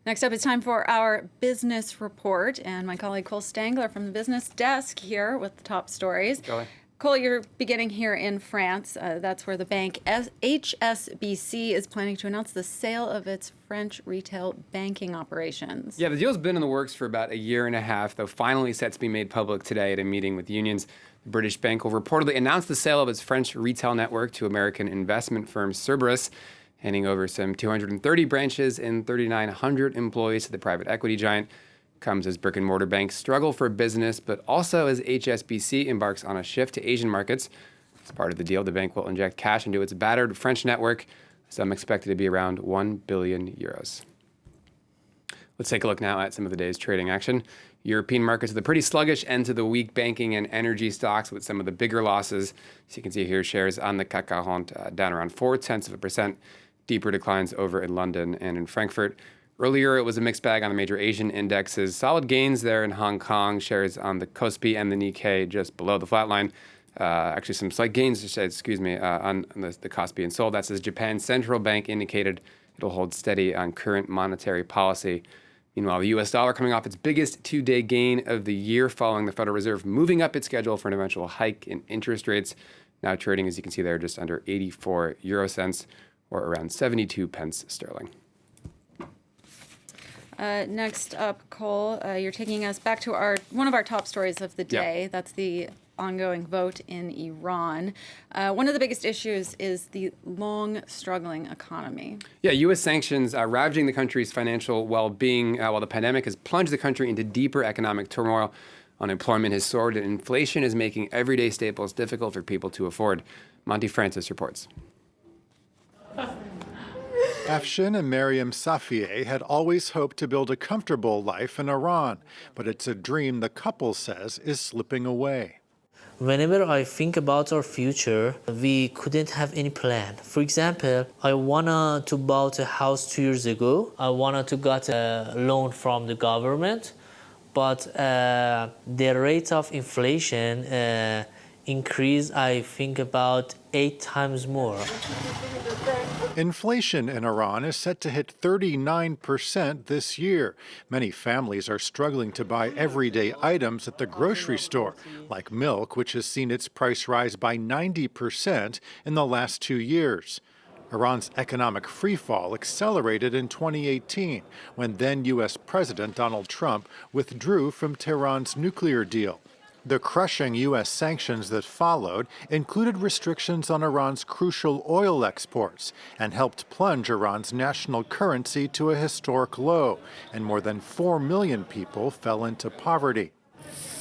Next up, it's time for our business report, and my colleague Cole Stangler from the business desk here with the top stories. Go ahead. Cole, you're beginning here in France. That's where the bank HSBC is planning to announce the sale of its French retail banking operations. Yeah, the deal's been in the works for about a year and a half, though finally set to be made public today at a meeting with unions. The British bank will reportedly announce the sale of its French retail network to American investment firm Cerberus, handing over some 230 branches and 3,900 employees to the private equity giant. Comes as brick-and-mortar banks struggle for business, but also as HSBC embarks on a shift to Asian markets. As part of the deal, the bank will inject cash into its battered French network, some expected to be around 1 billion euros. Let's take a look now at some of the day's trading action. European markets with a pretty sluggish end to the week, banking and energy stocks with some of the bigger losses. So you can see here shares on the CAC 40 down around 0.4%. Deeper declines over in London and in Frankfurt. Earlier, it was a mixed bag on the major Asian indexes. Solid gains there in Hong Kong. Shares on the Kospi and the Nikkei just below the flat line. Actually, some slight gains, on the Kospi and Seoul. That's as Japan's central bank indicated it'll hold steady on current monetary policy. Meanwhile, the U.S. dollar coming off its biggest two-day gain of the year following the Federal Reserve moving up its schedule for an eventual hike in interest rates. Now trading, as you can see there, just under 84 euro cents, or around 72 pence sterling. Next up, Cole, you're taking us back to one of our top stories of the day. Yep. That's the ongoing vote in Iran. One of the biggest issues is the long struggling economy. Yeah, U.S. sanctions ravaging the country's financial well-being while the pandemic has plunged the country into deeper economic turmoil. Unemployment has soared and inflation is making everyday staples difficult for people to afford. Monty Francis reports. Afshin and Mariam Safieh had always hoped to build a comfortable life in Iran, but it's a dream the couple says is slipping away. Whenever I think about our future, we couldn't have any plan. For example, I wanted to buy a house 2 years ago. I wanted to get a loan from the government, but the rate of inflation increased, I think, about 8 times more. Inflation in Iran is set to hit 39% this year. Many families are struggling to buy everyday items at the grocery store, like milk, which has seen its price rise by 90% in the last 2 years. Iran's economic freefall accelerated in 2018, when then U.S. President Donald Trump withdrew from Tehran's nuclear deal. The crushing U.S. sanctions that followed included restrictions on Iran's crucial oil exports and helped plunge Iran's national currency to a historic low, and more than 4 million people fell into poverty.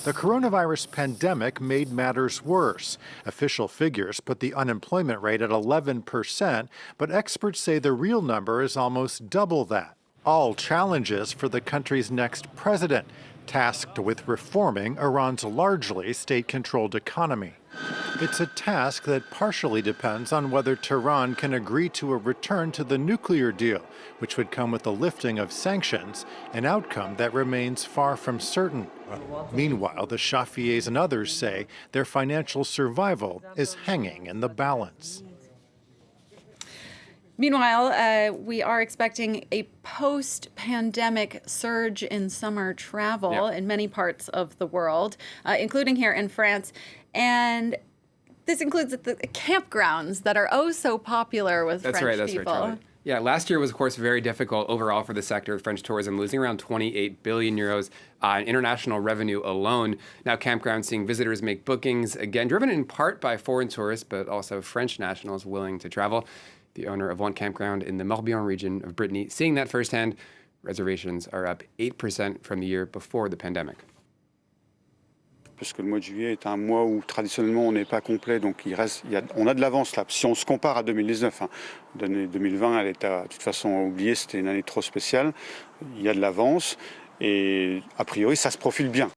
The coronavirus pandemic made matters worse. Official figures put the unemployment rate at 11%, but experts say the real number is almost double that. All challenges for the country's next president, tasked with reforming Iran's largely state-controlled economy. It's a task that partially depends on whether Tehran can agree to a return to the nuclear deal, which would come with the lifting of sanctions, an outcome that remains far from certain. Meanwhile, the Safiehs and others say their financial survival is hanging in the balance. Meanwhile, we are expecting a post-pandemic surge in summer travel in many parts of the world, including here in France. And this includes the campgrounds that are oh so popular with French people. That's right, Charlie. Yeah, last year was, of course, very difficult overall for the sector of French tourism, losing around 28 billion euros in international revenue alone. Now, campgrounds seeing visitors make bookings, again, driven in part by foreign tourists, but also French nationals willing to travel. The owner of one campground in the Morbihan region of Brittany, seeing that firsthand, reservations are up 8% from the year before the pandemic. Parce que le mois de juillet est un mois où traditionnellement on n'est pas complet, donc on a de l'avance là. Si on se compare à 2019, l'année 2020, elle est de toute façon oubliée, c'était une année trop spéciale. Il y a de l'avance et a priori ça se profile bien.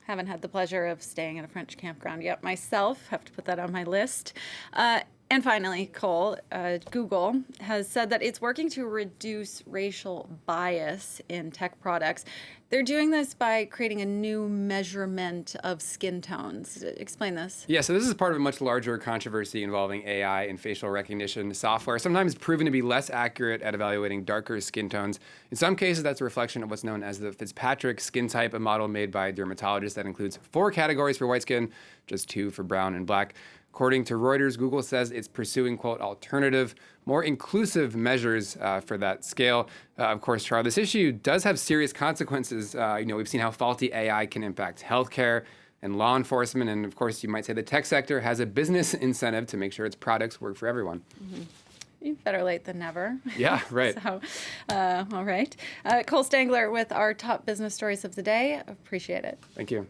Haven't had the pleasure of staying at a French campground yet myself. Have to put that on my list. And finally, Cole, Google has said that it's working to reduce racial bias in tech products. They're doing this by creating a new measurement of skin tones. Explain this. Yeah, so this is part of a much larger controversy involving AI and facial recognition software, sometimes proven to be less accurate at evaluating darker skin tones. In some cases, that's a reflection of what's known as the Fitzpatrick skin type, a model made by dermatologists that includes 4 categories for white skin, just 2 for brown and black. According to Reuters, Google says it's pursuing, quote, alternative, more inclusive measures for that scale. Of course, Charles, this issue does have serious consequences. We've seen how faulty AI can impact healthcare and law enforcement. And of course, you might say the tech sector has a business incentive to make sure its products work for everyone. Better late than never. Yeah, right. So, all right. Cole Stangler with our top business stories of the day. Appreciate it. Thank you.